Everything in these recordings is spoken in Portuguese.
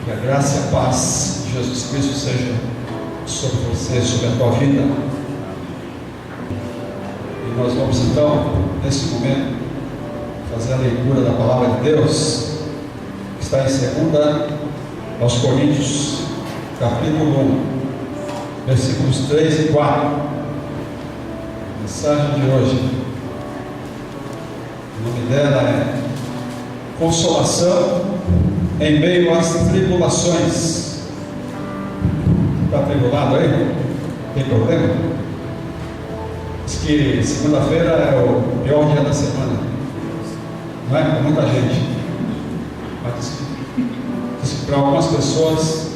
Que a graça e a paz de Jesus Cristo seja sobre você, sobre a tua vida. E nós vamos então, nesse momento, fazer a leitura da palavra de Deus, que está em 2 aos Coríntios, capítulo 1, versículos 3 e 4. A mensagem de hoje, o nome dela é Consolação em meio às tribulações. Está tribulado aí? Tem problema? Diz que segunda-feira é o pior dia da semana, não é? Para muita gente. Mas diz que para algumas pessoas,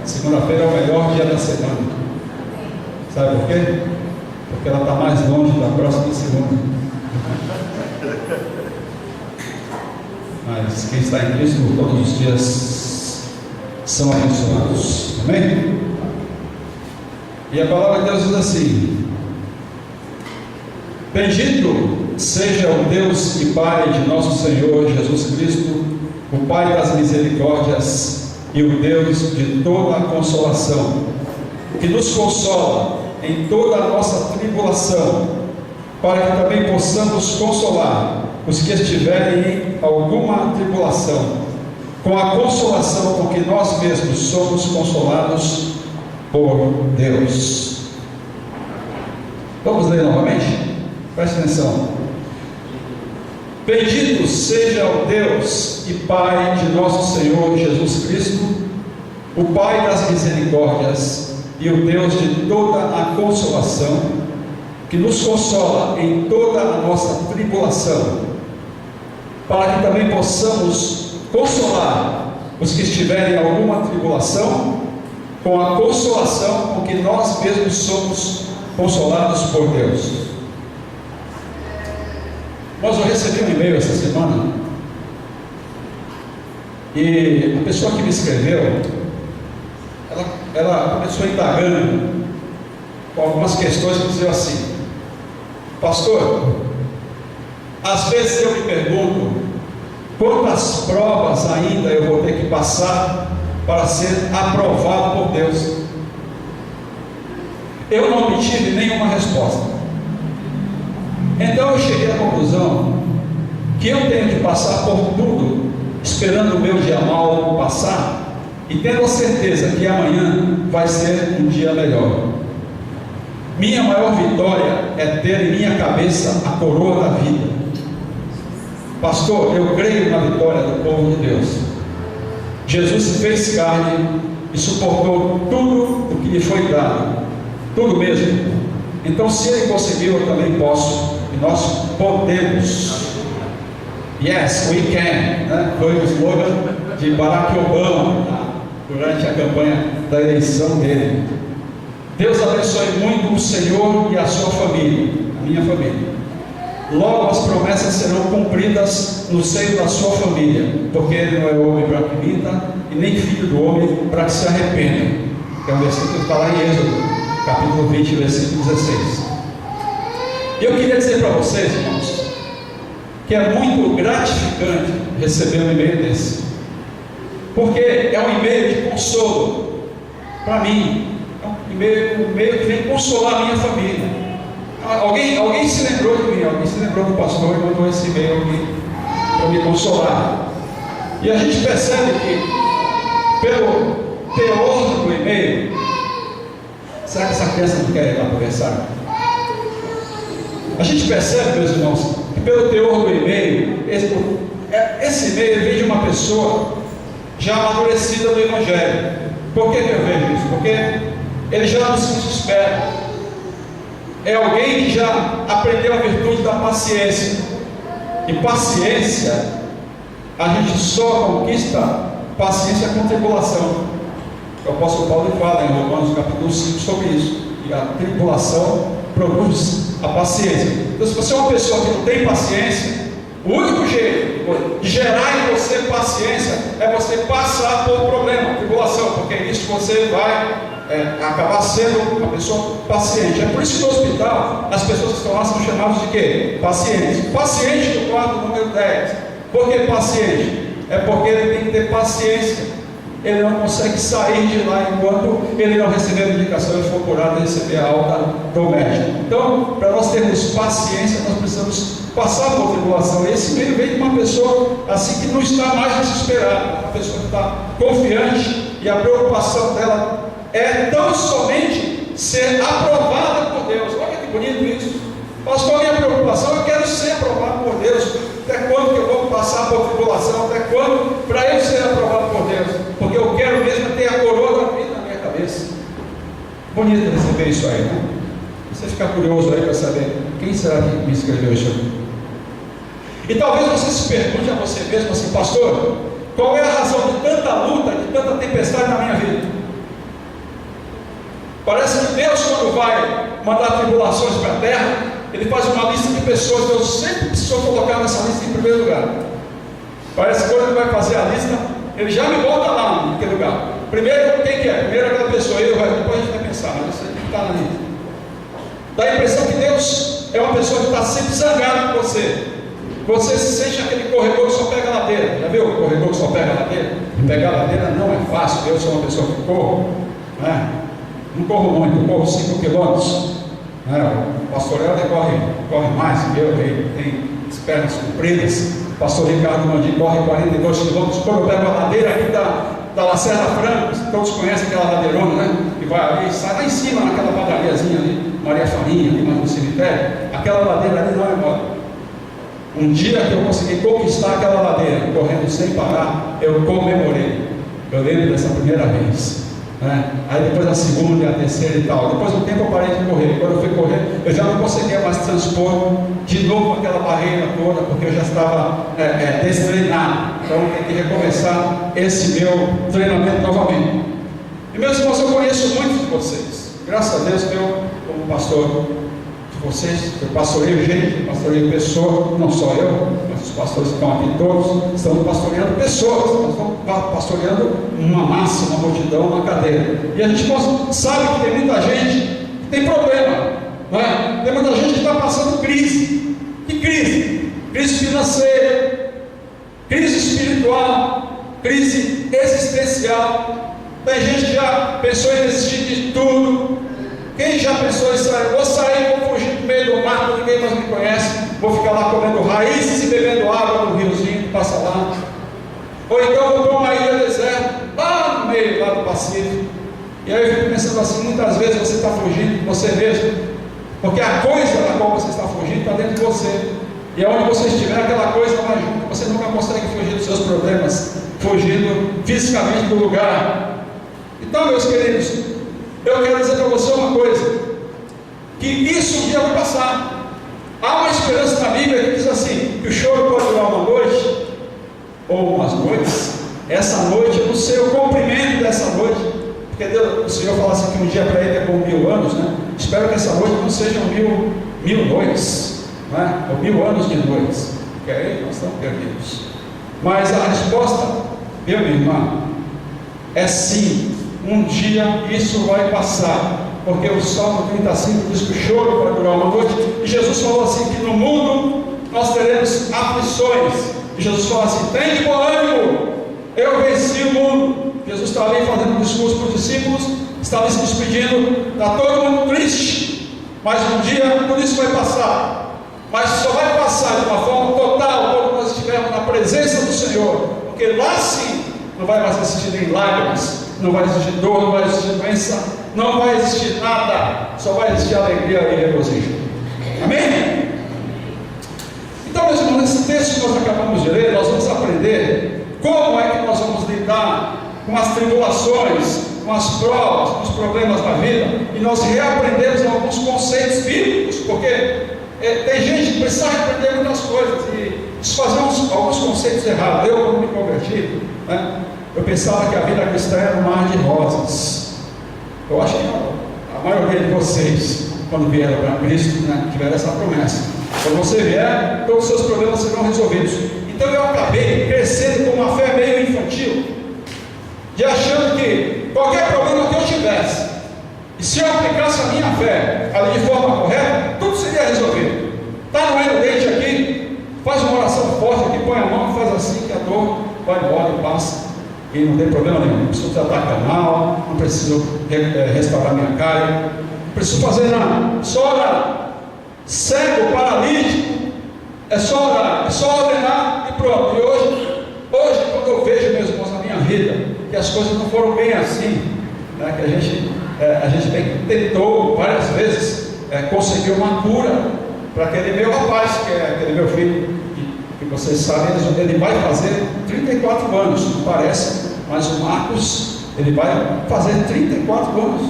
segunda-feira é o melhor dia da semana. Sabe por quê? Porque ela está mais longe da próxima segunda. Mas quem está em Cristo, todos os dias são abençoados. Amém? E a palavra de Deus diz assim: bendito seja o Deus e Pai de nosso Senhor Jesus Cristo, o Pai das misericórdias e o Deus de toda a consolação, que nos consola em toda a nossa tribulação, para que também possamos consolar os que estiverem em alguma tribulação, com a consolação com que nós mesmos somos consolados por Deus. Vamos ler novamente? Preste atenção. Bendito seja o Deus e Pai de nosso Senhor Jesus Cristo, o Pai das misericórdias e o Deus de toda a consolação, que nos consola em toda a nossa tribulação, para que também possamos consolar os que estiverem em alguma tribulação, com a consolação com que nós mesmos somos consolados por Deus. Mas eu recebi um e-mail essa semana, e a pessoa que me escreveu, ela começou indagando com algumas questões que diziam assim: pastor, às vezes eu me pergunto quantas provas ainda eu vou ter que passar para ser aprovado por Deus. Eu não obtive nenhuma resposta. Então eu cheguei à conclusão que eu tenho que passar por tudo, esperando o meu dia mau passar, e tendo a certeza que amanhã vai ser um dia melhor. Minha maior vitória é ter em minha cabeça a coroa da vida. Pastor, eu creio na vitória do povo de Deus. Jesus se fez carne e suportou tudo o que lhe foi dado, tudo mesmo. Então, se ele conseguiu, eu também posso, e nós podemos. Yes, we can, né? Foi o slogan de Barack Obama durante a campanha da eleição dele. Deus abençoe muito o Senhor e a sua família, a minha família. Logo as promessas serão cumpridas no seio da sua família, porque ele não é homem para que minta, e nem filho do homem para que se arrependa. Que é um versículo que está lá em Êxodo, capítulo 20, versículo 16. E eu queria dizer para vocês, irmãos, que é muito gratificante receber um e-mail desse, porque é um e-mail de consolo para mim. É um e-mail que vem consolar a minha família. Alguém se lembrou de mim, alguém se lembrou do pastor e mandou esse e-mail aqui para me consolar. E a gente percebe que, pelo teor do e-mail, será que essa criança não quer ir lá para o versário? A gente percebe, meus irmãos, que pelo teor do e-mail, esse e-mail vem de uma pessoa já amadurecida do Evangelho. Por que eu vejo isso? Porque ele já não se desespera. É alguém que já aprendeu a virtude da paciência. E paciência, a gente só conquista paciência com tribulação. O apóstolo Paulo fala em Romanos capítulo 5 sobre isso. E a tribulação produz a paciência. Então, se você é uma pessoa que não tem paciência, o único jeito de gerar em você paciência é você passar por problema, tribulação, porque é isso que você vai acabar sendo uma pessoa paciente. É por isso que no hospital as pessoas que estão lá são chamadas de quê? Pacientes. Paciente do quadro número 10. Por que paciente? É porque ele tem que ter paciência. ele não consegue sair de lá enquanto ele não receber a medicação e for curado e receber a alta do médico. Então, para nós termos paciência, nós precisamos passar por tribulação. Esse meio vem de uma pessoa assim que não está mais desesperada, uma pessoa que está confiante, e a preocupação dela é tão somente ser aprovada por Deus. Olha que bonito isso. Pastor, minha preocupação, eu quero ser aprovado por Deus. Até quando que eu vou passar por tribulação? Até quando para eu ser aprovado por Deus? Porque eu quero mesmo ter a coroa da vida na minha cabeça. Bonito receber isso aí, né? Você fica curioso aí para saber quem será que me escreveu isso aqui. E talvez você se pergunte a você mesmo assim: pastor, qual é a razão de tanta luta, de tanta tempestade na minha vida? Parece que Deus, quando vai mandar tribulações para a terra, Ele faz uma lista de pessoas. Deus sempre precisou colocar nessa lista em primeiro lugar. Parece que quando Ele vai fazer a lista, Ele já me bota lá naquele lugar. Primeiro, quem que é? Primeiro aquela pessoa, depois a gente vai pensar, mas isso aqui está na lista. Dá a impressão que Deus é uma pessoa que está sempre zangado com você. Você se sente aquele corredor que só pega a ladeira. Já viu o corredor que só pega a ladeira? Pegar a ladeira não é fácil. Eu sou uma pessoa que corro, né? Não corro muito, eu corro 5 quilômetros. O pastor Helder corre mais, ele tem as pernas compridas. O pastor Ricardo Mandim corre 42 quilômetros. Quando eu pego a ladeira aqui da Lacerda Franca, todos conhecem aquela ladeirona, né? Que vai ali, sai lá em cima naquela padariazinha ali, Maria Farinha, ali no cemitério. Aquela ladeira ali não é mole. Um dia que eu consegui conquistar aquela ladeira, correndo sem parar, eu comemorei. Eu lembro dessa primeira vez, né? Aí depois a segunda e a terceira e tal. Depois do tempo eu parei de correr. Quando eu fui correr, eu já não conseguia mais transpor de novo aquela barreira toda, porque eu já estava destreinado. Então eu tenho que recomeçar esse meu treinamento novamente. E meus irmãos, eu conheço muitos de vocês. Graças a Deus que eu, como pastor de vocês, eu pastoreio gente, eu pastoreio pessoas, não só eu, mas os pastores que estão aqui todos, estamos pastoreando pessoas, nós estamos pastoreando uma massa, uma multidão, uma cadeia. E a gente sabe que tem muita gente que tem problema, né? Tem muita gente que está passando crise. Que crise? Crise financeira, crise espiritual, crise existencial. Tem gente que já pensou em desistir de tudo. Quem já pensou em sair? Vou sair, vou fugir do meio do mato, ninguém mais me conhece, vou ficar lá comendo raízes e bebendo água no riozinho que passa lá. Ou então vou para uma ilha deserta, lá no meio lá do Pacífico. E aí eu fico pensando assim: muitas vezes você está fugindo de você mesmo, porque a coisa da qual você está fugindo está dentro de você. E onde você estiver, aquela coisa vai junto. Você nunca consegue fugir dos seus problemas, fugindo fisicamente do lugar. Então, meus queridos, eu quero dizer para você uma coisa: que isso um dia vai passar. Há uma esperança na Bíblia que diz assim: que o choro pode durar uma noite ou umas noites. Essa noite, eu não sei o comprimento dessa noite, porque Deus, o Senhor fala assim que um dia para Ele é como 1000 anos, né? Espero que essa noite não sejam mil noites, né? Ou 1000 anos de noites, porque aí nós estamos perdidos. Mas a resposta, meu irmão, é sim. Um dia isso vai passar, porque o Salmo 35 diz que o choro vai durar uma noite, e Jesus falou assim que no mundo nós teremos aflições, e Jesus falou assim: tem de bom ânimo, eu venci o mundo. Jesus estava ali fazendo um discurso para os discípulos, estava se despedindo, está todo mundo triste, mas um dia tudo isso vai passar, mas só vai passar de uma forma total quando nós estivermos na presença do Senhor, porque lá sim não vai mais existir nem lágrimas, não vai existir dor, não vai existir doença, não vai existir nada, só vai existir alegria e regozijo. Amém? Então, meus irmãos, nesse texto que nós acabamos de ler, nós vamos aprender como é que nós vamos lidar com as tribulações, com as provas, com os problemas da vida, e nós reaprendemos alguns conceitos bíblicos, porque tem gente que precisa aprender muitas coisas e desfazer alguns conceitos errados. Eu, quando me converti, né, eu pensava que a vida cristã era um mar de rosas. Eu acho que a maioria de vocês, quando vieram para Cristo, né, tiveram essa promessa: quando você vier, todos os seus problemas serão resolvidos. Então eu acabei crescendo com uma fé meio infantil, de achando que qualquer problema que eu tivesse, e se eu aplicasse a minha fé ali de forma correta, tudo seria resolvido. Está doendo o dente aqui? Faz uma oração forte aqui, põe a mão e faz assim que a dor vai embora e passa. E não tem problema nenhum. Não preciso tratar canal, não preciso restaurar minha carne, não preciso fazer nada. Só orar. Cego, paralítico, é só orar, é só ordenar e pronto. E hoje quando eu vejo, meus irmãos, na minha vida, que as coisas não foram bem assim, né, que a gente tentou várias vezes conseguir uma cura para aquele meu rapaz, que é aquele meu filho, que vocês sabem, ele vai fazer 34 anos, não parece, mas o Marcos, ele vai fazer 34 anos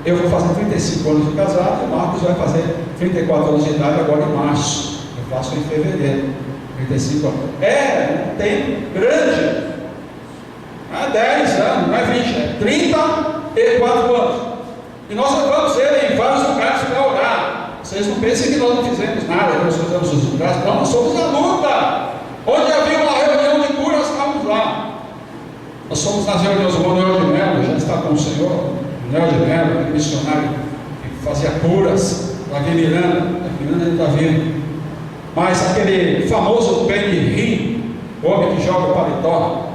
eu vou fazer 35 anos de casado, o Marcos vai fazer 34 anos de idade agora em março, eu faço em fevereiro, 35 anos, um tempo grande, não é 10 anos, não é 20, é 34 anos, e nós levamos ele em vários lugares para orar. Vocês não pensem que nós não fizemos nada, nós fizemos os lugares, não, nós somos na luta. Onde havia uma reunião de cura, nós estávamos lá. Nós somos nas reuniões, o Manuel de Melo já está com o Senhor, Manuel de Melo, aquele missionário que fazia curas, Davi Miranda ele está vindo. Mas aquele famoso Benihim, o homem que joga o paletó,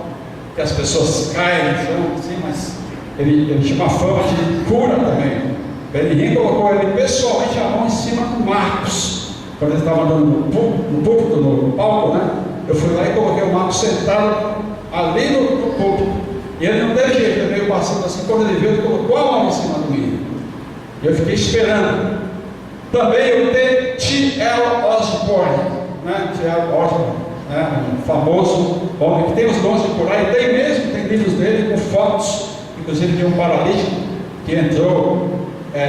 que as pessoas caem no chão, assim, mas ele tinha uma fama de cura também. Benihim colocou ele pessoalmente a mão em cima do Marcos, quando ele estava andando no púlpito, no palco, né? Eu fui lá e coloquei o Marcos sentado ali no púlpito, e ele não teve jeito, ele veio passando assim, quando ele viu, ele colocou a mão em cima do menino, e eu fiquei esperando. Também o T.L. Osborne, né? T.L. Osborne, né? Um famoso homem que tem os dons de curar, e tem mesmo, tem livros dele com fotos, inclusive de um paralítico que entrou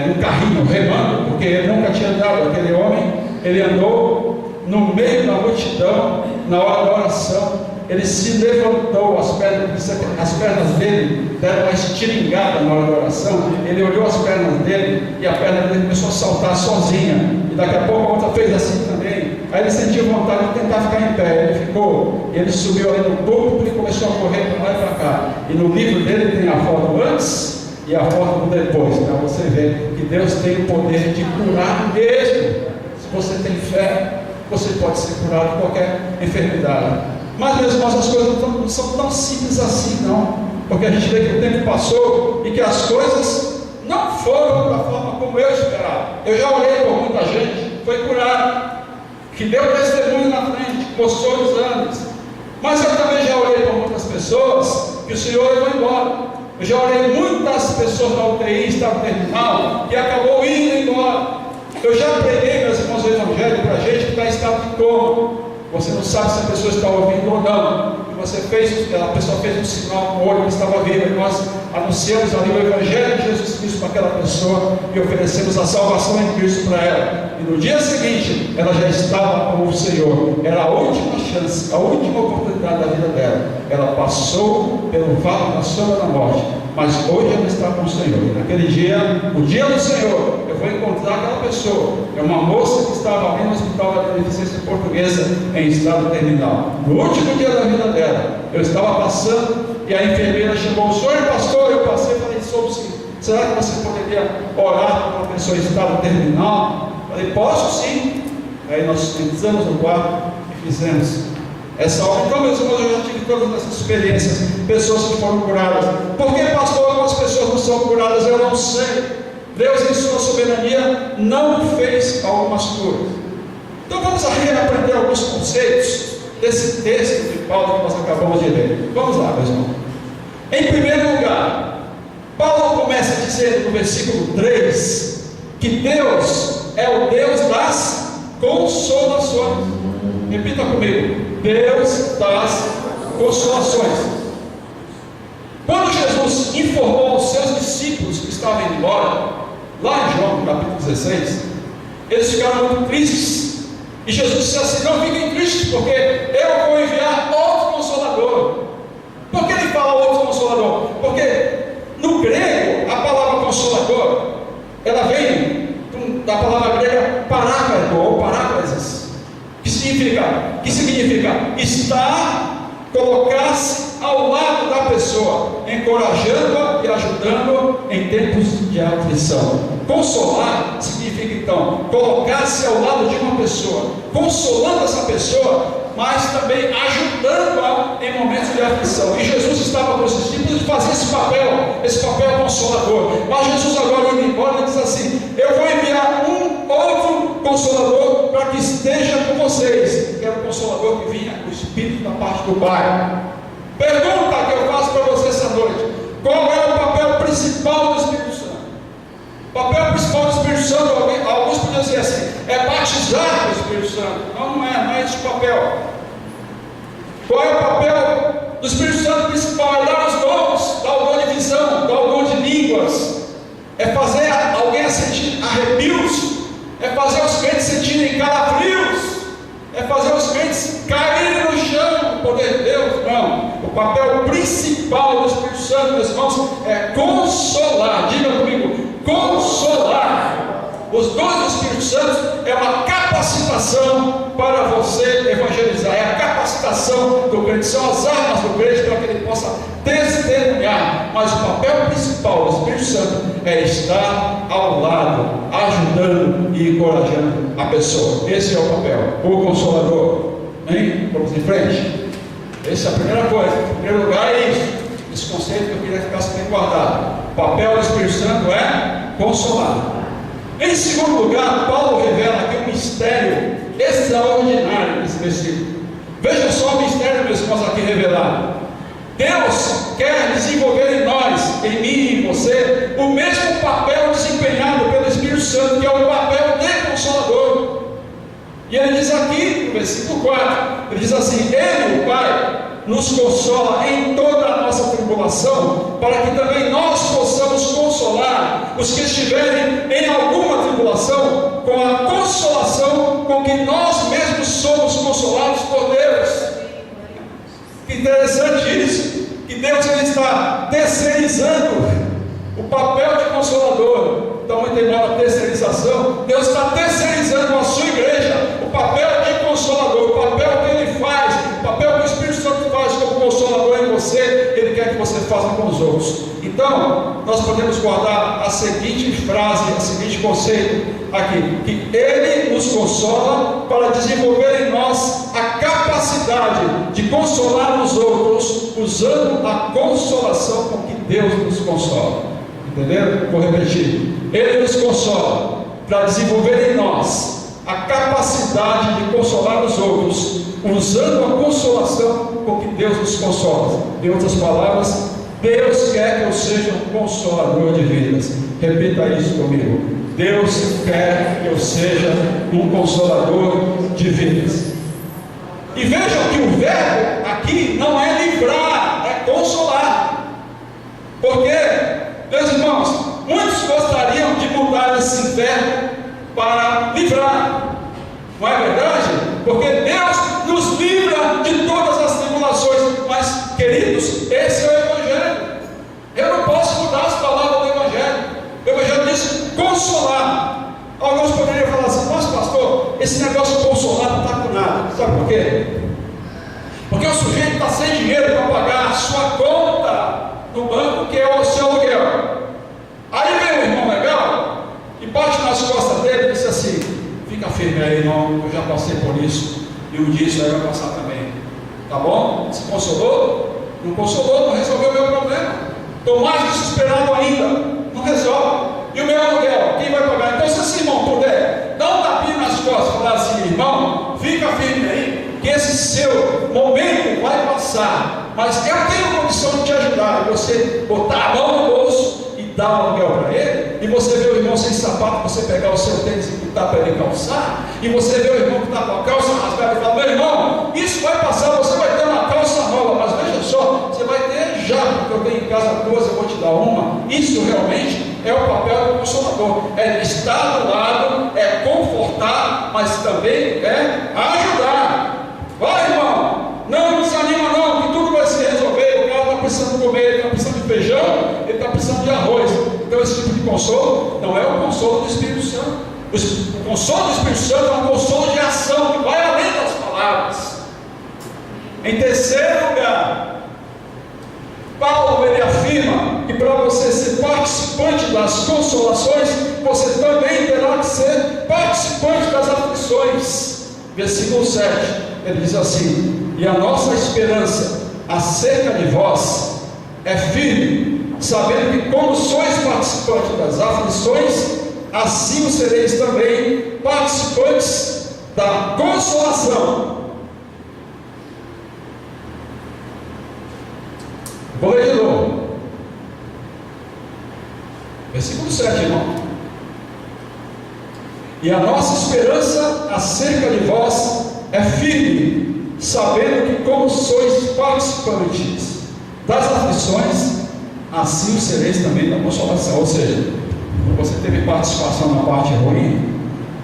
num carrinho remando, porque ele nunca tinha andado. Aquele homem, ele andou no meio da multidão, na hora da oração, ele se levantou, as pernas dele deram uma estiringada na hora da oração, ele olhou as pernas dele, e a perna dele começou a saltar sozinha, e daqui a pouco a outra fez assim também, aí ele sentiu vontade de tentar ficar em pé, ele ficou, ele subiu ali no púlpito e começou a correr para lá e para cá, e no livro dele tem a foto antes e a foto do depois, para você ver que Deus tem o poder de curar mesmo. Se você tem fé, você pode ser curado de qualquer enfermidade. Mas, meus irmãos, as coisas não são tão simples assim, não, porque a gente vê que o tempo passou e que as coisas não foram da forma como eu esperava. Eu já orei por muita gente, foi curado, que deu testemunho na frente, mostrou exames, mas eu também já orei por muitas pessoas que o Senhor levou embora. Eu já orei muitas pessoas na UTI, estado terminal, que acabou indo embora. Eu já preguei, meus irmãos, o Evangelho para gente que está em estado de coma. Você não sabe se a pessoa está ouvindo ou não. A pessoa fez um sinal com o olho que estava vivo, e nós anunciamos ali o Evangelho de Jesus Cristo para aquela pessoa e oferecemos a salvação em Cristo para ela. E no dia seguinte, ela já estava com o Senhor. Era a última chance, a última oportunidade da vida dela. Ela passou pelo vale da sombra da morte, mas hoje ela está com o Senhor. E naquele dia, o dia do Senhor, eu vou encontrar aquela pessoa. É uma moça que estava ali no Hospital da Beneficência Portuguesa em estado terminal. No último dia da vida dela, eu estava passando e a enfermeira chamou: o senhor é pastor? Eu passei e falei: sou sim. Será que você poderia orar para uma pessoa em estado terminal? Eu falei: posso sim. Aí nós entramos no quarto e fizemos essa obra. Então, meus irmãos, eu já tive todas essas experiências, pessoas que foram curadas. Por que, pastor, algumas pessoas não são curadas? Eu não sei. Deus, em sua soberania, não fez algumas curas. Então vamos aprender alguns conceitos desse texto de Paulo que nós acabamos de ler. Vamos lá, meus irmãos. Em primeiro lugar, Paulo começa dizendo no versículo 3 que Deus é o Deus das consolações. Repita comigo: Deus das consolações. Quando Jesus informou aos seus discípulos que estavam indo embora, lá em João capítulo 16, eles ficaram muito tristes. E Jesus disse assim: não fiquem tristes, porque eu vou enviar outro Consolador. Por que ele fala outro Consolador? Porque no grego a palavra Consolador, ela vem da palavra grega paráclito ou paráclesis, que significa estar, colocar-se ao lado da pessoa, encorajando-a e ajudando em tempos de aflição. Consolar significa então colocar-se ao lado de uma pessoa, consolando essa pessoa mas também ajudando em momentos de aflição. E Jesus estava com os discípulos e fazia esse papel consolador. Mas Jesus agora indo embora, ele diz assim: eu vou enviar um outro consolador para que esteja com vocês, que era o consolador que vinha, o Espírito da parte do Pai. Pergunta que eu faço para você essa noite: qual é o papel principal do Espírito Santo? O papel principal do Espírito Santo, alguns podiam dizer assim, é batizar o Espírito Santo. Não é esse o papel. Qual é o papel do Espírito Santo principal? É dar os dons, dar o dom de visão, dar o dom de línguas, é fazer alguém sentir arrepios, é fazer os crentes sentirem calafrios, é fazer os crentes caírem no chão, o poder de Deus. Não, o papel principal do Espírito Santo, meus irmãos, é consolar. Diga comigo: consolar. Os dons do Espírito Santo é uma capacitação para você evangelizar, é a capacitação do crente, são as armas do crente para que ele possa testemunhar. Mas o papel principal do Espírito Santo é estar ao lado, ajudando e encorajando a pessoa. Esse é o papel, o consolador. Hein? Vamos em frente. Essa é a primeira coisa. Em primeiro lugar é isso, esse conceito que eu queria que ficasse bem guardado. O papel do Espírito Santo é consolar. Em segundo lugar, Paulo revela aqui um mistério extraordinário nesse versículo. Veja só o mistério, meus irmãos, aqui revelado. Deus quer desenvolver em nós, em mim e em você, o mesmo papel desempenhado pelo Espírito Santo, que é o papel de consolador. E ele diz aqui, no versículo 4, ele diz assim: Ele, o Pai, nos consola em toda a nossa tribulação, para que também nós possamos consolar os que estiverem em alguma tribulação, com a consolação com que nós mesmos somos consolados por Deus. Que interessante isso, que Deus ele está terceirizando o papel de consolador. Então, muito embora a terceirização, Deus está terceirizando a sua igreja, o papel de consolador, o papel que Ele faz, o papel que o Espírito Santo faz como consolador em você, Ele quer que você faça com os outros. Então, nós podemos guardar a seguinte frase, o seguinte conceito aqui: que Ele nos consola para desenvolver em nós a capacidade de consolar os outros, usando a consolação com que Deus nos consola. Entenderam? Vou repetir. Ele nos consola para desenvolver em nós a capacidade de consolar os outros, usando a consolação com que Deus nos consola. Em outras palavras, Deus quer que eu seja um consolador de vidas. Repita isso comigo: Deus quer que eu seja um consolador de vidas. E vejam que o verbo aqui não é livrar, é consolar. Porque, meus irmãos, muitos gostariam de mudar esse verbo para livrar. Não é verdade? Porque Deus nos livra de todas as tribulações. Mas, queridos, esse é o Evangelho. Eu não posso mudar as palavras do Evangelho. O Evangelho diz consolar. Alguns poderiam falar assim: mas pastor, esse negócio de consolar não está com nada. Sabe por quê? Porque o sujeito está sem dinheiro para pagar a sua conta no banco, que é o seu aluguel. Aí vem um irmão legal e bate nas costas dele e diz assim: fica firme aí, irmão, eu já passei por isso, e um dia isso aí vai passar também. Tá bom? Se consolou? Não consolou, não resolveu o meu problema. Estou mais desesperado ainda, não resolve. E o meu aluguel, quem vai pagar? Então, se esse irmão puder dar um tapinha nas costas e falar assim: irmão, fica firme aí, que esse seu momento vai passar, mas eu tenho condição de te ajudar. E você botar a mão no bolso e dar um aluguel para ele, e você vê o irmão sem sapato, você pegar o seu tênis e botar para ele calçar, e você vê o irmão que está com a calça rasgada e fala: meu irmão, isso vai passar, você vai ter uma calça nova, mas veja só, você vai ter já, porque eu tenho em casa duas, eu vou te dar uma. Isso realmente é o papel do consolador, é estar do lado, é confortar, mas também é ajudar. Vai, irmão, não desanima não, que tudo vai se resolver. O cara está precisando comer, ele está precisando de feijão, ele está precisando de arroz. Então esse tipo de consolo não é o consolo do Espírito Santo. O consolo do Espírito Santo é um consolo de ação, que vai além das palavras. Em terceiro lugar, Paulo ele afirma que para você ser participante das consolações, você também terá que ser participante das aflições. Versículo 7. ele diz assim: e a nossa esperança acerca de vós é firme, sabendo que como sois participantes das aflições, assim o sereis também participantes da consolação. Vou ler de novo. Versículo 7, irmão. E a nossa esperança acerca de vós é firme, sabendo que como sois participantes das aflições, assim o sereis também da consolação. Ou seja, quando você teve participação na parte ruim,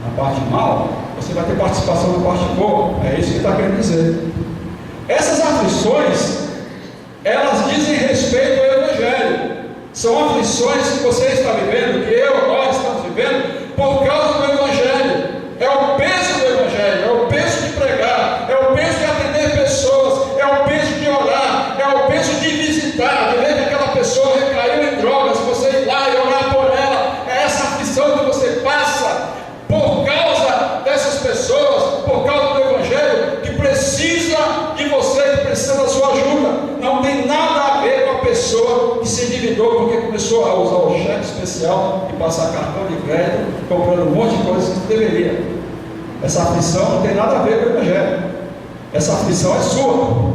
na parte mal, você vai ter participação na parte boa. É isso que ele está querendo dizer. Essas aflições, elas dizem respeito ao Evangelho. São aflições que você está vivendo, que nós estamos vivendo, por causa do Evangelho. É o peso do Evangelho, é o peso de pregar, é o peso de atender pessoas, é o peso de orar, é o peso de visitar, de ver que aquela pessoa recaiu em drogas, você ir lá e orar por ela. É essa aflição que você passa por causa dessas pessoas, por causa do Evangelho, que precisa de você, que precisa da sua ajuda. Não tem nada a ver com a pessoa que se endividou porque começou a usar o cheque especial e passar cartão de crédito, comprando um monte de coisas que não deveria. Essa aflição não tem nada a ver com o Evangelho. Essa aflição é sua.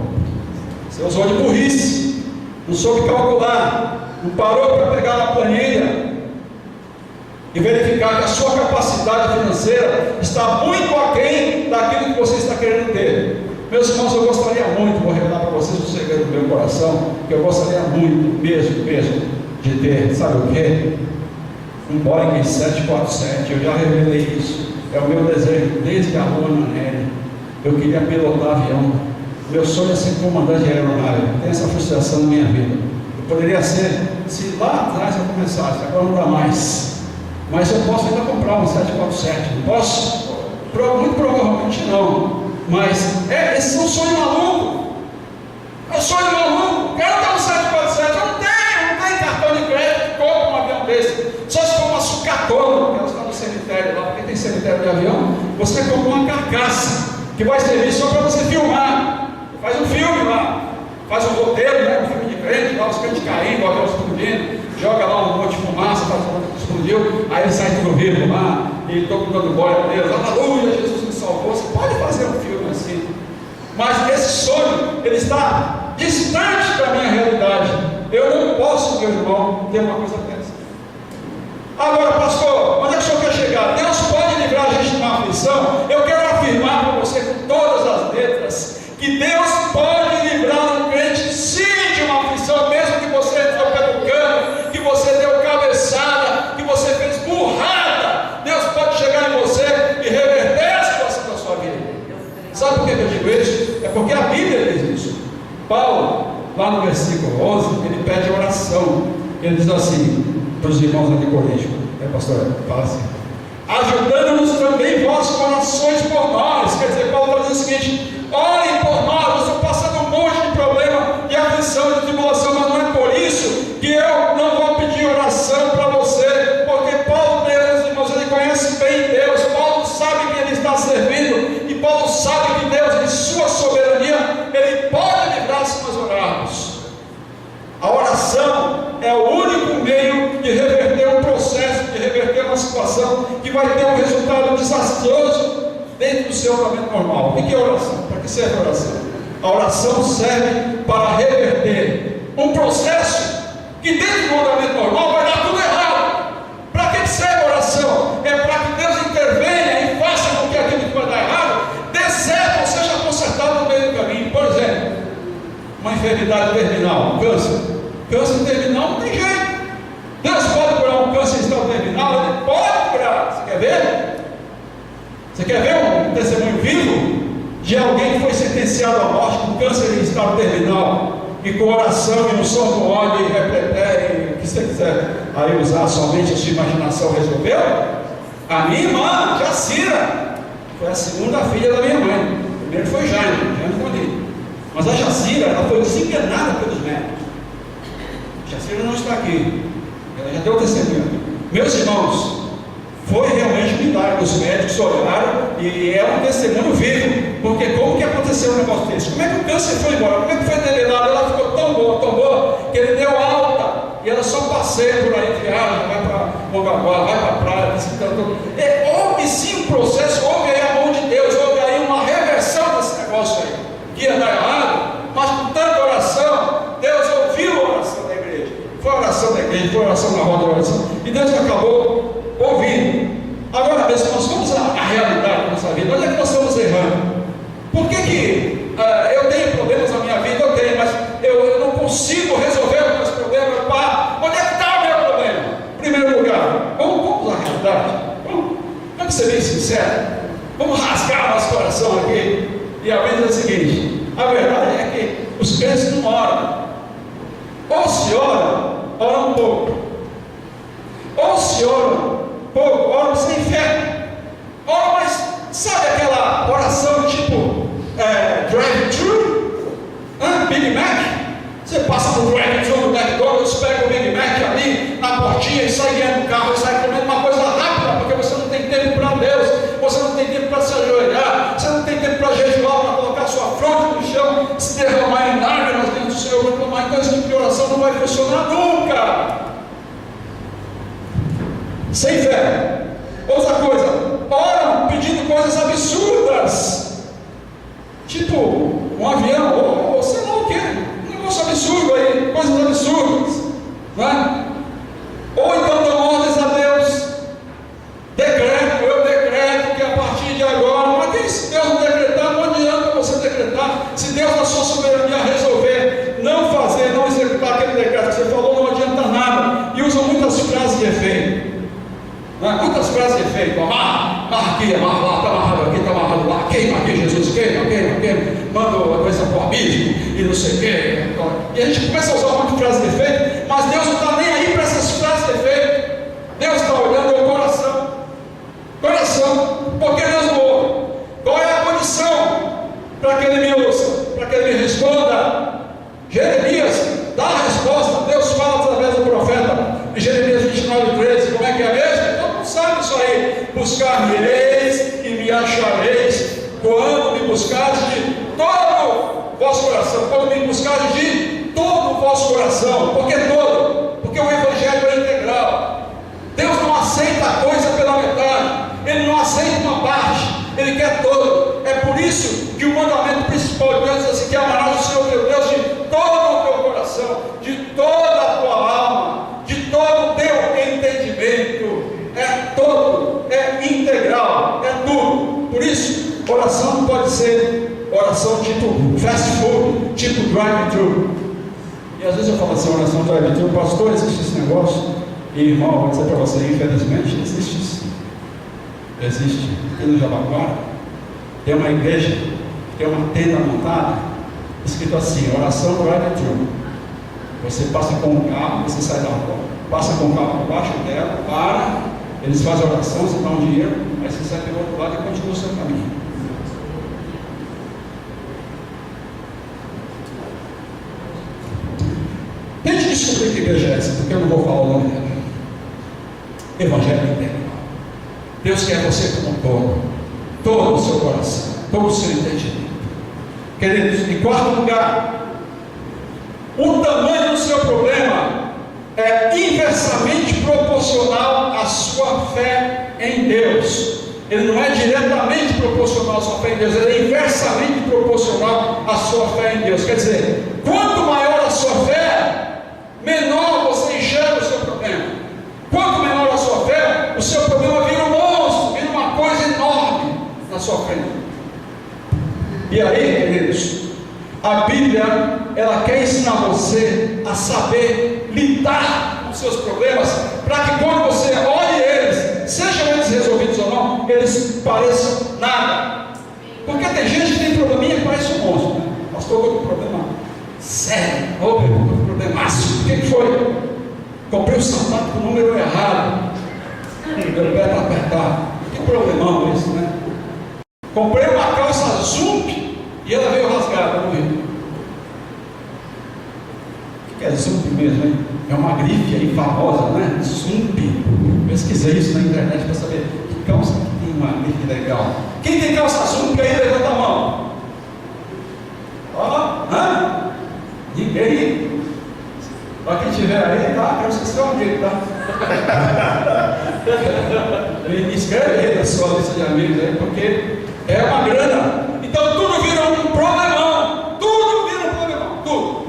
Você usou de burrice, não soube calcular, não parou para pegar na planilha e verificar que a sua capacidade financeira está muito aquém daquilo que você está querendo ter. Meus irmãos, eu gostaria muito, vou revelar para vocês um segredo do meu coração, que eu gostaria muito, mesmo, de ter, sabe o quê? Um Boeing 747, eu já revelei isso, é o meu desejo desde a rua Nanelli. Eu queria pilotar avião, meu sonho é ser comandante de aeronave, tem essa frustração na minha vida. Eu poderia ser, se lá atrás eu começasse, agora não dá mais, mas eu posso ainda comprar um 747, não posso? Muito provavelmente não. Mas esse é um sonho maluco. É um sonho maluco. Quero ter um 747. Eu não tenho cartão de crédito que compra um avião desse. Só se for uma sucatona, porque ela está no cemitério lá, porque tem cemitério de avião. Você compra uma carcaça que vai servir só para você filmar. Faz um filme lá, faz um roteiro, né? Um filme de crente, lá os crentes caindo, o avião explodindo, joga lá um monte de fumaça, faz um monte que explodiu, aí ele sai tudo vivo lá, e todo mundo dando glória a Deus, aleluia, Jesus me salvou. Você pode fazer um filme assim, mas esse sonho, ele está distante da minha realidade. Eu não posso, meu irmão, ter uma coisa dessa. Agora, pastor, onde é que o senhor quer chegar? Deus pode livrar a gente de uma aflição? Eu quero afirmar para você com todas as letras, que Deus pode livrar um crente sim de uma aflição, mesmo que você entrou pelo cano, que você deu cabeçada, que você fez burrada. Deus pode chegar em você e reverter a situação da sua vida. Sabe por que eu digo isso? É porque a Bíblia diz isso. Paulo, lá no versículo 11, ele pede oração. Ele diz assim para os irmãos lá de Corinto, pastor, fala assim: ajudando-nos também vossos corações por nós. Quer dizer, Paulo está dizendo o seguinte: orem por nós. Eu estou passando um monte de problema, de aflição, de tribulação, mas não é por isso que eu não vou pedir oração para você, porque Paulo, meus irmãos, ele conhece bem Deus. Paulo sabe que ele está servindo, e Paulo sabe que Deus, em sua soberania, ele pode livrar se nós orarmos. A oração é o único meio de reverter um processo, de reverter uma situação que vai ter um resultado desastroso dentro do seu andamento normal. E que é oração? Para que serve a oração? A oração serve para reverter um processo que dentro do andamento normal vai dar tudo errado. Para que serve a oração? É para que Deus intervenha e faça com que aquilo que vai dar errado dê certo ou seja consertado no meio do caminho. Por exemplo, uma enfermidade terminal, câncer. Câncer terminal não tem jeito. Deus pode curar um câncer em estado terminal? Ele pode curar. Você quer ver? Você quer ver um testemunho vivo de alguém que foi sentenciado à morte com câncer em estado terminal e com oração e unção com óleo e repreter, o que você quiser aí usar somente a sua imaginação resolveu? A minha irmã, Jacira, foi a segunda filha da minha mãe. O primeiro foi Jaime Bonito. Mas a Jacira, ela foi desenganada pelos médicos. Jacira não está aqui, ela já deu testemunho. Meus irmãos, foi realmente um duvidaram, os médicos olharam, e é um testemunho vivo, porque como que aconteceu um negócio desse? Como é que o câncer foi embora? Como é que foi drenado? Ela ficou tão boa, que ele deu alta, e ela só passeia por aí, viaja, vai para Mongaguá, vai para a praia, visitando. Houve sim um processo, houve aí a mão de Deus, houve aí uma reversão desse negócio aí, que ia dar errado, mas com tanta oração, Deus ouviu a oração da igreja. Foi a oração da igreja, foi a oração na roda da oração, e Deus acabou ouvindo. Agora, mesmo, nós vamos à realidade da nossa vida. Onde é que nós estamos errando? Por que eu tenho problemas na minha vida? Eu tenho, mas eu não consigo resolver os meus problemas. Onde é que está o meu problema? Em primeiro lugar, vamos à realidade. Vamos ser bem sinceros. Vamos rasgar nosso coração aqui. E a vida é o seguinte: a verdade é que os crentes não oram. Ou se oram um pouco. Ou se oram pouco, oram sem fé. Oram, mas sabe aquela oração tipo drive-thru? Big Mac? Você passa no drive-thru do McDonald's, pega o Big Mac ali na portinha e sai guiando o carro, e sai comendo uma coisa rápida, porque você não tem tempo para Deus, você não tem tempo para se ajoelhar, você não tem tempo para jejuar, para colocar sua fronte no chão, se derramar em lágrimas dentro do Senhor, para tomar. Então esse tipo de oração não vai funcionar nunca. Sem fé. Outra coisa, oram pedindo coisas absurdas, tipo um avião, ou sei lá o que, um negócio absurdo aí, coisas absurdas, não é? Ou então dão ordens a Deus, eu decreto que a partir de agora, mas se Deus não decretar, não adianta você decretar. Se Deus na sua soberania resolver não fazer, não executar aquele decreto que você falou, não adianta nada. E usam muitas frases de efeito. Muitas frases de efeito: amarra aqui, amarra lá, está amarrado aqui, está amarrado lá, queima aqui, Jesus, queima, manda a coisa para o abismo, e não sei o quê. E a gente começa a usar muitas frases de efeito, mas Deus não está nem aí para essas frases de efeito. Deus está olhando o coração, porque Deus não ouve. Qual é a condição para que Ele me ouça, para que Ele me responda? Jeremias dá a resposta. Deus fala através do profeta em Jeremias 29:13. Como é que é mesmo? Todo mundo sabe isso aí: buscar-me-eis e me achareis quando me buscares de todo o vosso coração. Quando me buscares de todo o vosso coração. Por que todo? Porque o evangelho é integral. Deus não aceita a coisa pela metade, Ele não aceita uma parte, Ele quer todo. É por isso que o mandamento principal de Deus diz assim: que amarás o Senhor teu Deus de todo o teu coração, de toda a tua alma, de todo o teu entendimento. É todo, é integral, é tudo. Por isso, oração não pode ser oração tipo fast food, tipo drive-thru. E às vezes eu falo assim: oração drive-thru, pastor, existe esse negócio? E irmão, vou dizer para você, infelizmente existe isso. Existe. Aqui no Jabaquara tem uma igreja, tem uma tenda montada, escrito assim: oração drive-thru. Você passa com o carro, você sai da rua, passa com o carro por baixo dela, para, eles fazem a oração, você dá um dinheiro, aí você sai pelo outro lado e continua o seu caminho. Tente descobrir que igreja é essa, porque eu não vou falar o nome dela. Evangelho integral. Deus quer você como todo o seu coração, todo o seu entendimento. Queridos, em quarto lugar, o tamanho do seu problema é inversamente proporcional à sua fé em Deus. Ele não é diretamente proporcional à sua fé em Deus, ele é inversamente proporcional à sua fé em Deus. Quer dizer, quanto maior a sua fé, menor você enxerga o seu problema. Quanto menor a sua fé, o seu problema vira um monstro, vira uma coisa enorme na sua frente. E aí, queridos, a Bíblia, ela quer ensinar você a saber lidar com os seus problemas, para que quando você olhe eles, sejam eles resolvidos ou não, eles pareçam nada. Porque tem gente que tem probleminha que parece um monstro, né? Pastor, eu com problema sério, um problemaço. O que foi? Comprei o sapato com o número errado, meu pé está apertado. Que problemão esse, né? Comprei uma calça Zump e ela veio rasgada no Rio. O que é Zump mesmo, hein? É uma grife aí famosa, né? Zump. Pesquisei isso na internet para saber o calça tem uma bique legal. Quem tem calça azul, que aí levanta a mão. Ó, ninguém. Para quem estiver aí, tá? Eu esqueci o amigo, tá? Me escreve aí na sua lista de amigos aí, porque é uma grana. Então tudo vira um problemão. Tudo vira um problemão. Tudo.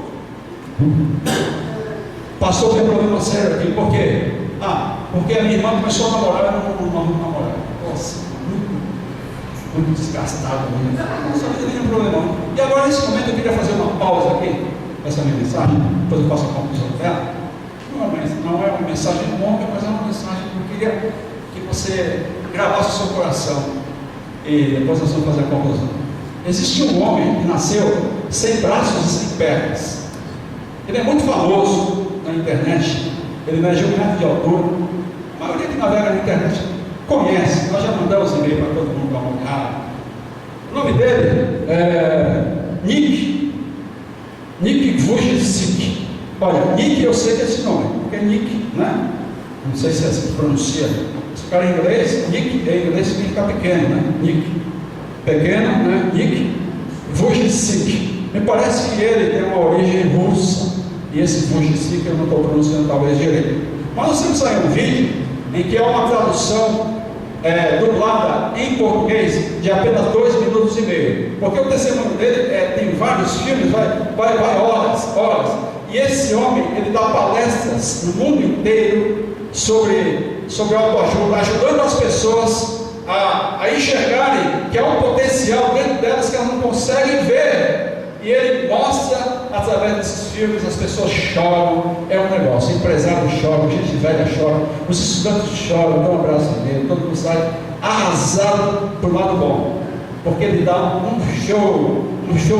Passou por um problema sério aqui, por quê? Porque a minha irmã começou a namorar, não namorar. Nossa, muito desgastado. Não sabia nenhum problema. E agora, nesse momento, eu queria fazer uma pausa aqui, essa minha mensagem, depois eu faço a conclusão dela. Não é uma mensagem longa, mas é uma mensagem que eu queria que você gravasse o seu coração. E depois nós vamos fazer a conclusão. Existe um homem que nasceu sem braços e sem pernas. Ele é muito famoso na internet. Ele não é de 1 metro de altura. A maioria que navega na internet conhece. Nós já mandamos e-mail para todo mundo dar uma olhada. O nome dele é Nick Vujicic. Olha, Nick eu sei que é esse nome, porque é Nick, né? Não sei se é assim que pronuncia. Se o cara é inglês, Nick em inglês significa pequeno, né? Nick. Pequeno, né? Nick Vujicic. Me parece que ele tem uma origem russa. E esse Vujicic eu não estou pronunciando talvez direito. Mas nós temos aí um vídeo em que é uma tradução dublada em português de apenas 2 minutos e meio. Porque o testemunho dele tem vários filmes, vai horas. E esse homem, ele dá palestras no mundo inteiro sobre autoajuda, ajudando as pessoas a enxergarem que há um potencial dentro delas que elas não conseguem ver. E ele mostra, através desses filmes, as pessoas choram, é um negócio, empresários choram, gente velha chora, os estudantes choram, dão um abraço nele, todo mundo sai arrasado para o lado bom, porque ele dá um show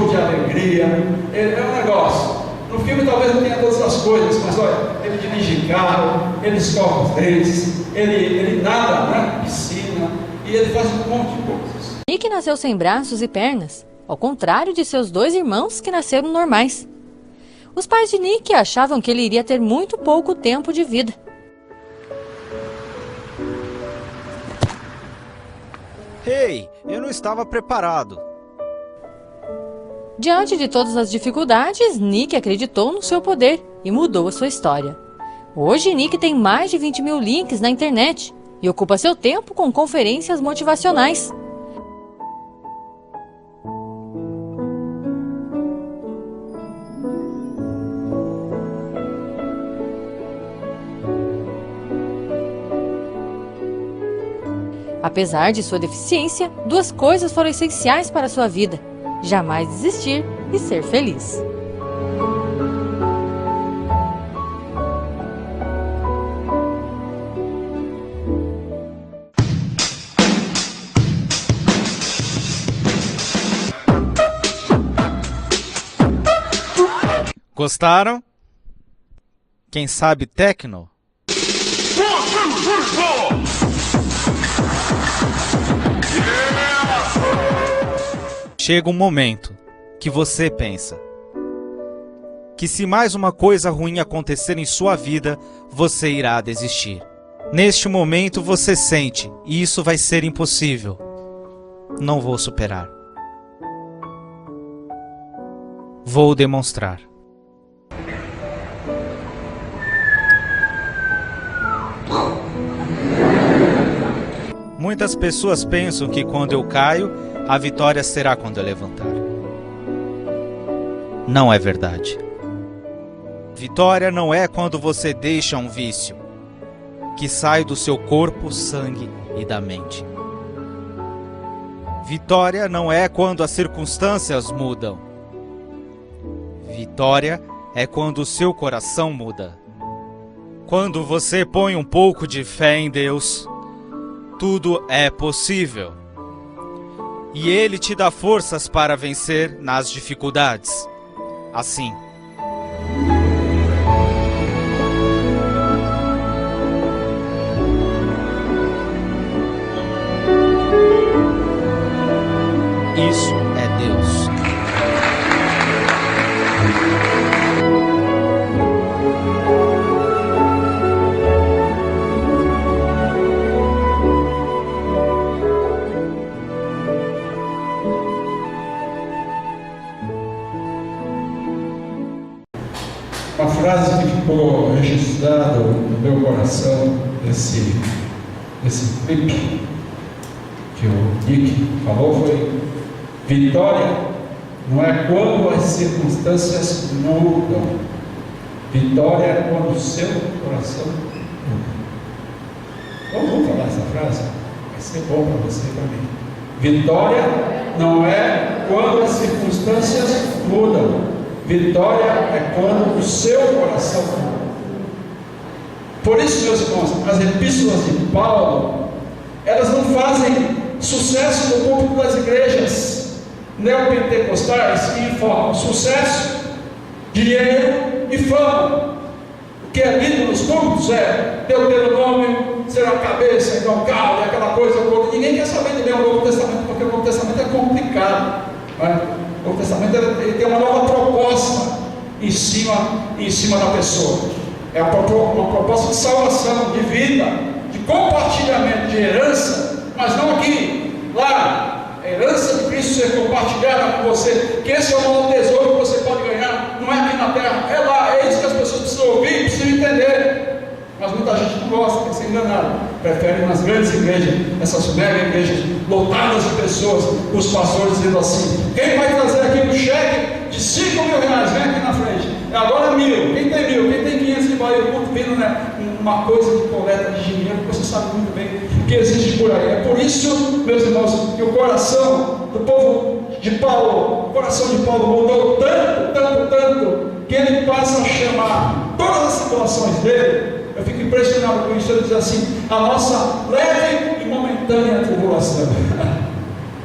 de alegria, é um negócio. No filme talvez não tenha todas as coisas, mas olha, ele dirige carro, ele escova os dentes, ele nada na piscina, e ele faz um monte de coisas. Nick nasceu sem braços e pernas, ao contrário de seus 2 irmãos que nasceram normais. Os pais de Nick achavam que ele iria ter muito pouco tempo de vida. Ei, eu não estava preparado. Diante de todas as dificuldades, Nick acreditou no seu poder e mudou a sua história. Hoje, Nick tem mais de 20 mil links na internet e ocupa seu tempo com conferências motivacionais. Apesar de sua deficiência, 2 coisas foram essenciais para sua vida: jamais desistir e ser feliz. Gostaram? Quem sabe techno? Chega um momento que você pensa que se mais uma coisa ruim acontecer em sua vida, você irá desistir. Neste momento você sente, e isso vai ser impossível. Não vou superar. Vou demonstrar. Muitas pessoas pensam que quando eu caio, a vitória será quando eu levantar. Não é verdade. Vitória não é quando você deixa um vício que sai do seu corpo, sangue e da mente. Vitória não é quando as circunstâncias mudam. Vitória é quando o seu coração muda. Quando você põe um pouco de fé em Deus, tudo é possível. E Ele te dá forças para vencer nas dificuldades. Assim. Isso é Deus. Uma frase que ficou registrada no meu coração desse clipe que o Nick falou foi: vitória não é quando as circunstâncias mudam, vitória é quando o seu coração muda. Vamos falar essa frase? Vai ser bom para você e para mim. Vitória não é quando as circunstâncias mudam, vitória é quando o seu coração muda. Por isso, meus irmãos, as epístolas de Paulo, elas não fazem sucesso no púlpito das igrejas neopentecostais que informam sucesso, dinheiro e fama. O que é lido nos púlpitos é Deuteronômio, ser a cabeça, então carro, aquela coisa toda. Ninguém quer saber de ler o Novo Testamento, porque o Novo Testamento é complicado. O Novo Testamento ele tem uma nova proposta em cima da pessoa. É uma proposta de salvação, de vida, de compartilhamento de herança, mas não aqui, lá, a herança de Cristo ser compartilhada com você, que esse é o maior tesouro que você pode ganhar, não é aqui na terra, é lá, é isso que as pessoas precisam ouvir, precisam entender. Mas muita gente não gosta, tem que ser enganado. Prefere nas grandes igrejas, essas mega igrejas lotadas de pessoas, os pastores dizendo assim: quem vai trazer aqui um cheque de 5 mil reais, vem aqui na frente. Agora 1.000, quem tem 1.000, quem tem 500 de Bahia, o culto vindo, né? Uma coisa de coleta de dinheiro, que você sabe muito bem que existe por aí. É por isso, meus irmãos, que o coração do povo de Paulo, o coração de Paulo mudou tanto, que ele passa a chamar todas as situações dele. Eu fico impressionado com isso. Ele diz assim: a nossa leve e momentânea tribulação.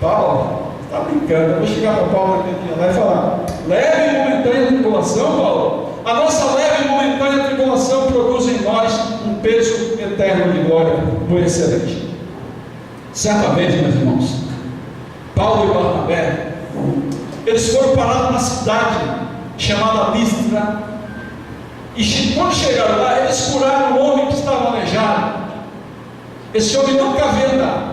Paulo, está brincando? Eu vou chegar para Paulo aqui lá e falar: leve e momentânea tribulação, Paulo. A nossa leve e momentânea tribulação produz em nós um peso eterno de glória no excelente. Certa vez, meus irmãos, Paulo e Barnabé, eles foram parados numa cidade chamada Listra. E quando chegaram lá, eles curaram um homem que estava aleijado. Esse homem nunca havia andado.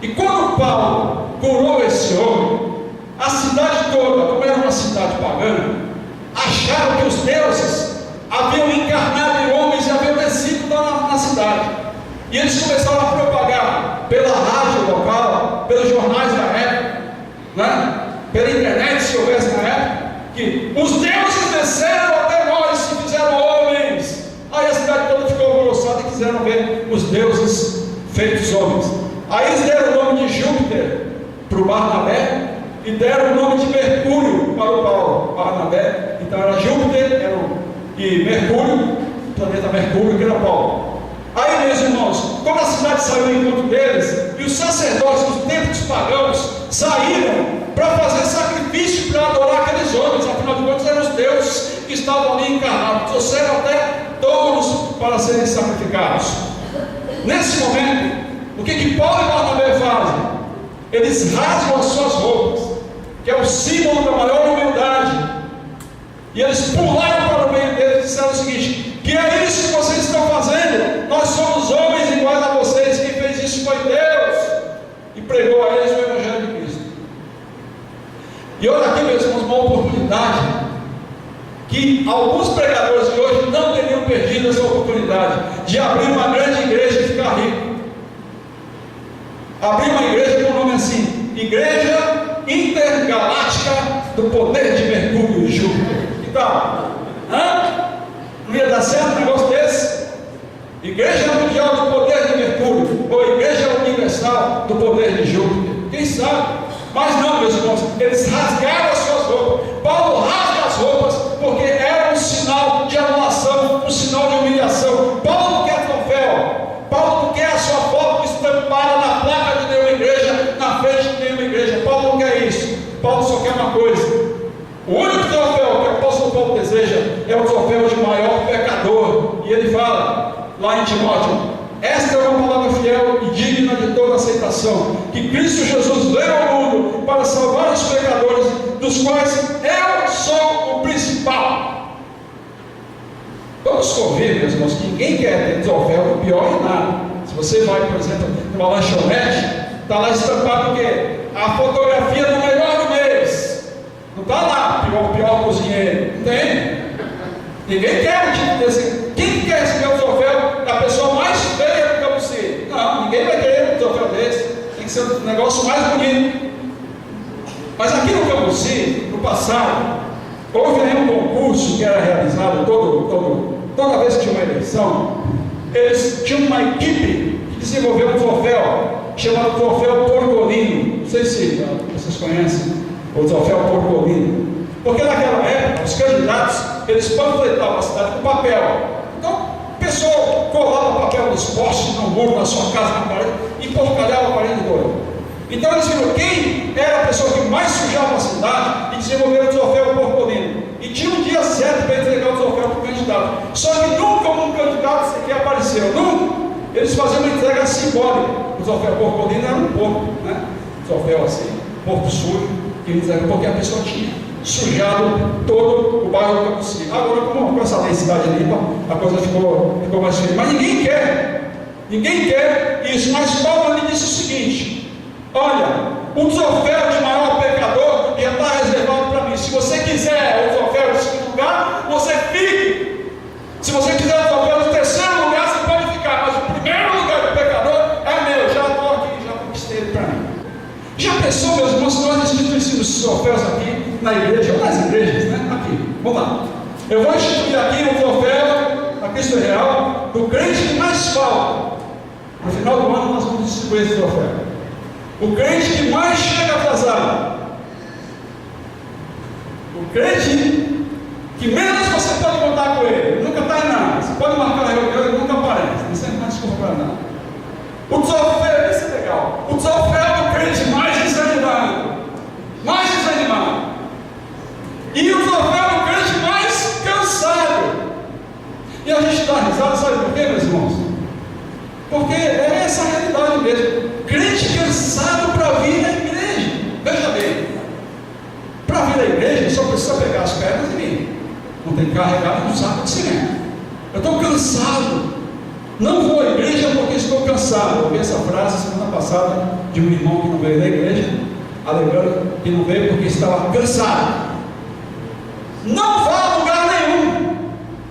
E quando Paulo curou esse homem, a cidade toda, como era uma cidade pagã, acharam que os deuses haviam encarnado em homens e haviam descido lá na cidade. E eles começaram a propagar pela rádio local, pelos jornais da época, né? Pela internet, se houvesse na época, que os deuses desceram até nós, se fizeram homens. Aí a cidade toda ficou alvoroçada e quiseram ver os deuses feitos homens. Aí eles deram o nome de Júpiter para o Barnabé e deram o nome de Mercúrio para o Paulo. Barnabé, então era Júpiter e Mercúrio, o planeta Mercúrio, que era Paulo. Aí, meus irmãos, quando a cidade saiu ao encontro deles, e os sacerdotes dos templos pagãos saíram para fazer sacrifício para adorar aqueles homens, afinal de contas eram os deuses que estavam ali encarnados, trouxeram até touros para serem sacrificados. Nesse momento, o que Paulo e Barnabé fazem? Eles rasgam as suas roupas, que é o símbolo da maior humildade, e eles pularam para o meio deles e disseram o seguinte: que é isso que vocês estão fazendo? Nós somos homens iguais a vocês, quem fez isso foi Deus. E pregou a eles o Evangelho de Cristo. E olha aqui, meus irmãos, uma oportunidade que alguns pregadores de hoje não teriam perdido essa oportunidade de abrir uma grande igreja e ficar rico. Abrir uma igreja com o nome assim: Igreja Intergaláctica do Poder de Mercúrio e Júpiter. Que tal? Não ia dar certo um negócio desse? Igreja Mundial do Poder de Mercúrio, ou Igreja Universal do Poder de Júpiter. Quem sabe? Mas não, meus irmãos, eles rasgaram as suas roupas. Paulo rasga as roupas porque era um sinal de anulação, um sinal de humilhação. Paulo não quer troféu. Paulo não quer a sua foto estampada na placa de nenhuma igreja, na frente de nenhuma igreja. Paulo não quer isso. Paulo só quer uma coisa: o único troféu que o apóstolo Paulo deseja é o troféu de maior pecador. E ele fala lá em Timóteo: esta é uma palavra fiel e digna de toda aceitação, que Cristo Jesus veio ao mundo para salvar os pecadores, dos quais eu sou o principal. Vamos convir, meus irmãos, que ninguém quer ter troféu do pior em nada. Se você vai, por exemplo, numa lanchonete, está lá estampado o quê? A fotografia do melhor do mês. Não está lá o pior cozinheiro, não tem? Ninguém quer um tipo desse. Quem quer receber um troféu da pessoa mais feia do Cambuci? Não, ninguém vai querer um troféu desse. Tem que ser um negócio mais bonito. Mas aqui no Cambuci, no passado, houve aí um concurso que era realizado toda vez que tinha uma eleição. Eles tinham uma equipe que desenvolveu um troféu chamado Troféu Porcolino. Não sei se vocês conhecem o Troféu Porcolino. Porque naquela época, os candidatos, eles panfletavam a cidade com papel. Então, o pessoal colava papel nos postes, no muro, na sua casa, na parede, e porcalhava a parede toda. Então, eles viram quem era a pessoa que mais sujava a cidade e desenvolveram o Troféu Porcolino. E tinha um dia certo para entregar o troféu para o candidato. Só que nunca um candidato sequer apareceu. Nunca. Eles faziam uma entrega simbólica. O troféu Porcolino era um porco, né? Troféu assim, porco sujo, que eles entregavam porque a pessoa tinha sujado todo o bairro do Cambuci. Agora, com essa densidade limpa, a coisa ficou mais feia. Mas ninguém quer isso. Mas Paulo lhe disse o seguinte: olha, o troféu de maior pecador já está reservado para mim. Se você quiser o troféu de segundo lugar, você fique. Se você quiser o troféu de terceiro lugar, você pode ficar. Mas o primeiro lugar do pecador é meu. Já estou aqui, já conquistei ele para mim. Já pensou, meus irmãos, se nós instituíssemos os troféus aqui na igreja, ou nas igrejas, né? Aqui, vamos lá. Eu vou instituir aqui o troféu, a Cristo Real, do crente que mais falta. No final do ano nós vamos distribuir esse troféu. O crente que mais chega atrasado. O crente que menos você pode contar com ele. Nunca está em nada. Você pode marcar a reunião, ele nunca aparece. Não sempre mais desculpa para nada. O troféu, isso é legal. O troféu do crente mais desanimado. Mais desanimado. E o troféu do crente mais cansado. E a gente dá risada, sabe por quê, meus irmãos? Porque é essa a realidade mesmo. Crente cansado para vir à igreja. Veja bem, para vir à igreja só precisa pegar as pernas e vir. Não tem que carregar um saco de cimento. Eu estou cansado. Não vou à igreja porque estou cansado. Eu ouvi essa frase semana passada de um irmão que não veio da igreja, alegando que não veio porque estava cansado. Não vá a lugar nenhum,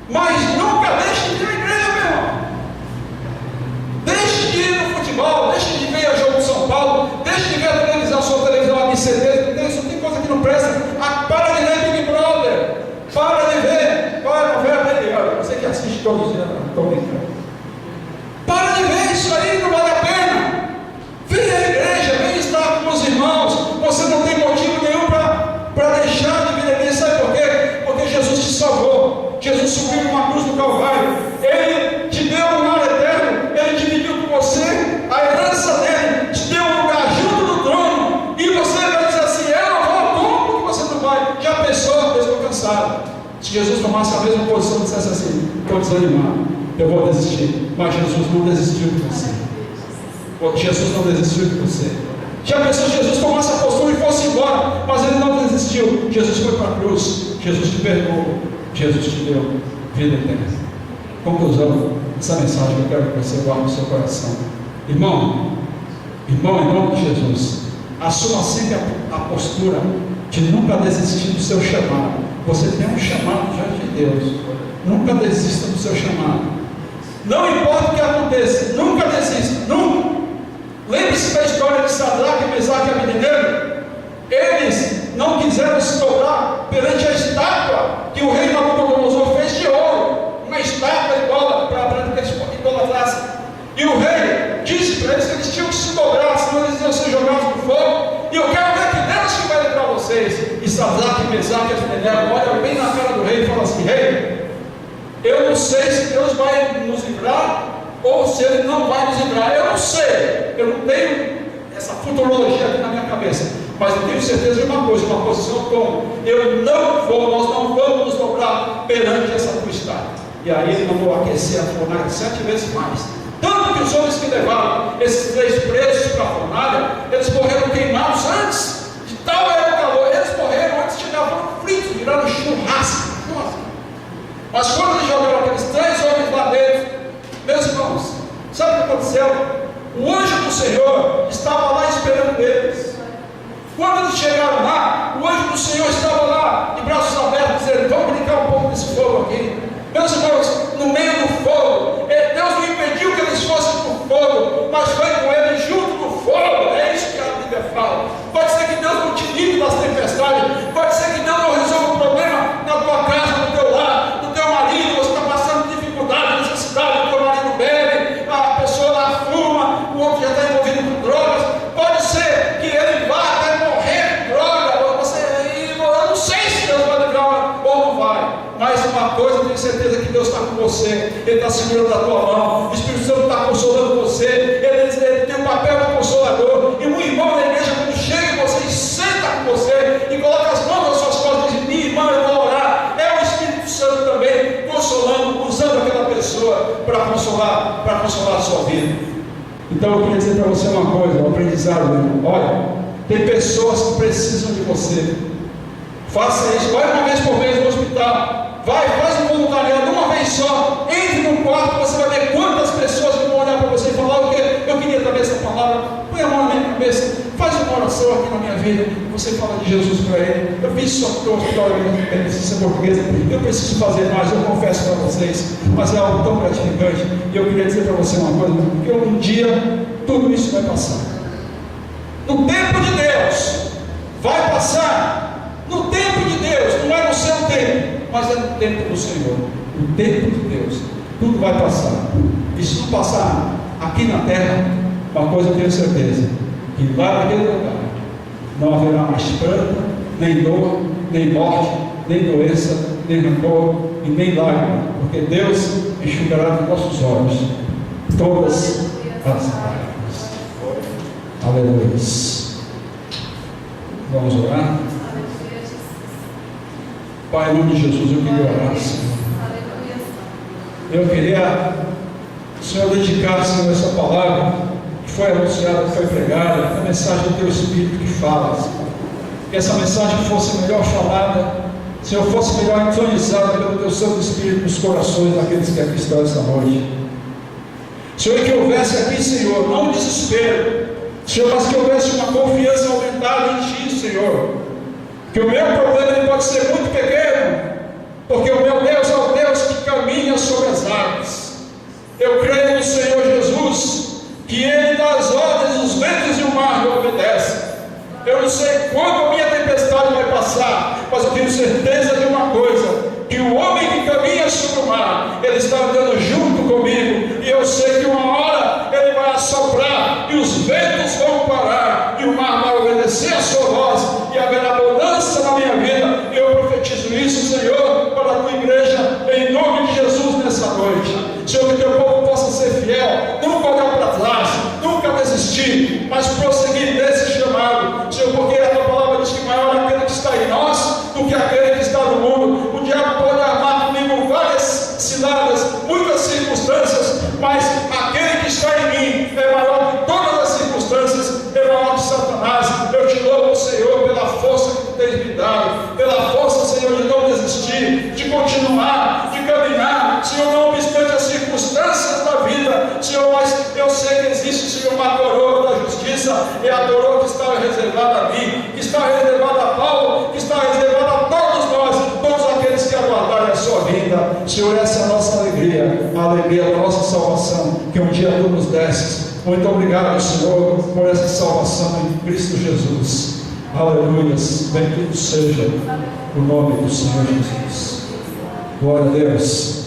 mas nunca deixe de ir à igreja, meu irmão. Deixe de ir no futebol, deixe de ver o jogo de São Paulo, deixe de ver a televisão, sua televisão ABCD, só tem coisa que não presta. Para de ver Big Brother, para de ver olha, você que assiste todos os dias, estou brincando. Para de ver isso aí, não vale a pena. Venha à igreja, venha estar com os irmãos. Você não tem motivo nenhum para deixar de vir à igreja. Sabe por quê? Porque Jesus te salvou. Jesus subiu numa cruz do Calvário. Ele te deu um lar eterno. Ele dividiu com você a herança dele. Te deu um lugar junto do trono. E você vai dizer assim: eu não vou, como que você não vai? Já pensou? Eu estou cansado. Se Jesus tomasse a mesma posição e dissesse assim: estou desanimado, eu vou desistir. Mas Jesus não desistiu de você. Jesus não desistiu de você. Já pensou se Jesus tomasse a postura e fosse embora? Mas ele não desistiu. Jesus foi para a cruz. Jesus te perdoou. Jesus te deu vida eterna. Conclusão dessa mensagem que eu quero que você guarde no seu coração. Irmão, em nome de Jesus, assuma sempre a postura de nunca desistir do seu chamado. Você tem um chamado diante de Deus. Nunca desista do seu chamado. Não importa o que aconteça, nunca desista, nunca. Lembre-se da história de Sadraque, Mesaque e Abednego. Eles não quiseram se dobrar perante a estátua que o rei Nabucodonosor fez de ouro, uma estátua igual para que eles idolatrassem. E o rei disse para eles que eles tinham que se dobrar, senão eles iam ser jogados no fogo. E eu quero ver que Deus que vai livrar vocês. E Sadraque, Mesaque e Abednego olham bem na cara do rei e falam assim: rei, eu não sei se Deus vai nos livrar ou se Ele não vai nos livrar. Eu não sei, eu não tenho essa futurologia aqui na minha cabeça, mas eu tenho certeza de uma coisa, uma posição como: nós não vamos nos dobrar perante essa tua estátua. E aí ele mandou aquecer a fornalha 7 vezes mais. Tanto que os homens que levaram esses 3 presos para a fornalha, eles morreram queimados antes, de tal era o calor, eles morreram antes de chegar, foram fritos, viraram churrasco. Mas quando eles jogaram aqueles 3 homens lá dentro, meus irmãos, sabe o que aconteceu? O anjo do Senhor estava lá esperando eles. Quando eles chegaram lá, o anjo do Senhor estava lá, de braços abertos, dizendo: vamos brincar um pouco desse fogo aqui. mas uma coisa eu tenho certeza que Deus está com você, Ele está segurando a tua mão, o Espírito Santo está consolando você, ele tem o papel de consolador, e um irmão da igreja, quando chega em você e senta com você, e coloca as mãos nas suas costas e diz: minha irmã, eu vou orar, é o Espírito Santo também, consolando, usando aquela pessoa para consolar a sua vida. Então eu queria dizer para você uma coisa, um aprendizado, meu irmão. Olha, tem pessoas que precisam de você. Faça isso, vai uma vez por mês no hospital, faz um voluntariado uma vez só, entre no quarto, você vai ver quantas pessoas que vão olhar para você e falar: o quê? Eu queria também essa palavra, põe a mão na minha cabeça, faz uma oração aqui na minha vida, você fala de Jesus para ele. Eu fiz só porque o hospital é beneficência portuguesa, eu preciso fazer mais, eu confesso para vocês, mas é algo tão gratificante. E eu queria dizer para você uma coisa, que um dia tudo isso vai passar. No tempo de Deus vai passar. No tempo de Deus, não é no seu tempo, mas é no tempo do Senhor. No tempo de Deus, tudo vai passar. E se não passar aqui na terra, uma coisa eu tenho certeza: que lá naquele lugar não haverá mais pranto, nem dor, nem morte, nem doença, nem rancor e nem lágrima, porque Deus enxugará dos nossos olhos todas as lágrimas. Aleluia. Vamos orar? Pai, em nome de Jesus, eu queria orar, Senhor. Eu queria que o Senhor dedicasse, Senhor, essa palavra que foi anunciada, que foi pregada, a mensagem do Teu Espírito que fala, Senhor. Que essa mensagem fosse melhor falada, Senhor, fosse melhor entronizada pelo Teu Santo Espírito nos corações daqueles que aqui estão esta noite. Senhor, que houvesse aqui, Senhor, não um desespero, Senhor, mas que houvesse uma confiança aumentada em Ti, Senhor. Que o meu problema ele pode ser muito pequeno, porque o meu Deus é o Deus que caminha sobre as águas. Eu creio no Senhor Jesus, que Ele dá as ordens, os ventos e o mar me obedecem. Eu não sei quando a minha tempestade vai passar, mas eu tenho certeza de uma coisa: que o homem que caminha sobre o mar, ele está andando junto comigo, e eu sei que uma hora ele vai assoprar, e os ventos vão parar, e o mar vai obedecer a sua voz, e haverá bonança na minha vida. Eu profetizo isso, Senhor, para a tua igreja, em nome de Jesus, nessa noite. Senhor, que teu povo possa ser fiel, nunca olhar para trás, nunca desistir, mas prosseguir nesse chamado, Senhor, porque a tua palavra diz que maior é aquele que está em nós do que aquele que está no mundo. O diabo pode armar comigo várias ciladas, muitas circunstâncias, mas aquele que está em mim é maior que todas as circunstâncias, é maior que Satanás. Eu te louvo, Senhor, pela força que tu tens me dado, pela força, Senhor, de não desistir, de continuar, de caminhar, Senhor, não obstante as circunstâncias da vida, Senhor, mas eu sei que existe, Senhor, uma coroa da justiça, é a coroa que está reservada a mim, que está reservada a Paulo, que está reservada a todos nós, todos aqueles que aguardarem a sua vinda. Senhor, essa é a nossa alegria, a alegria da nossa salvação, que um dia tu nos destes. Muito obrigado, Senhor, por essa salvação em Cristo Jesus. Aleluias, bendito seja o nome do Senhor Jesus. Glória a Deus.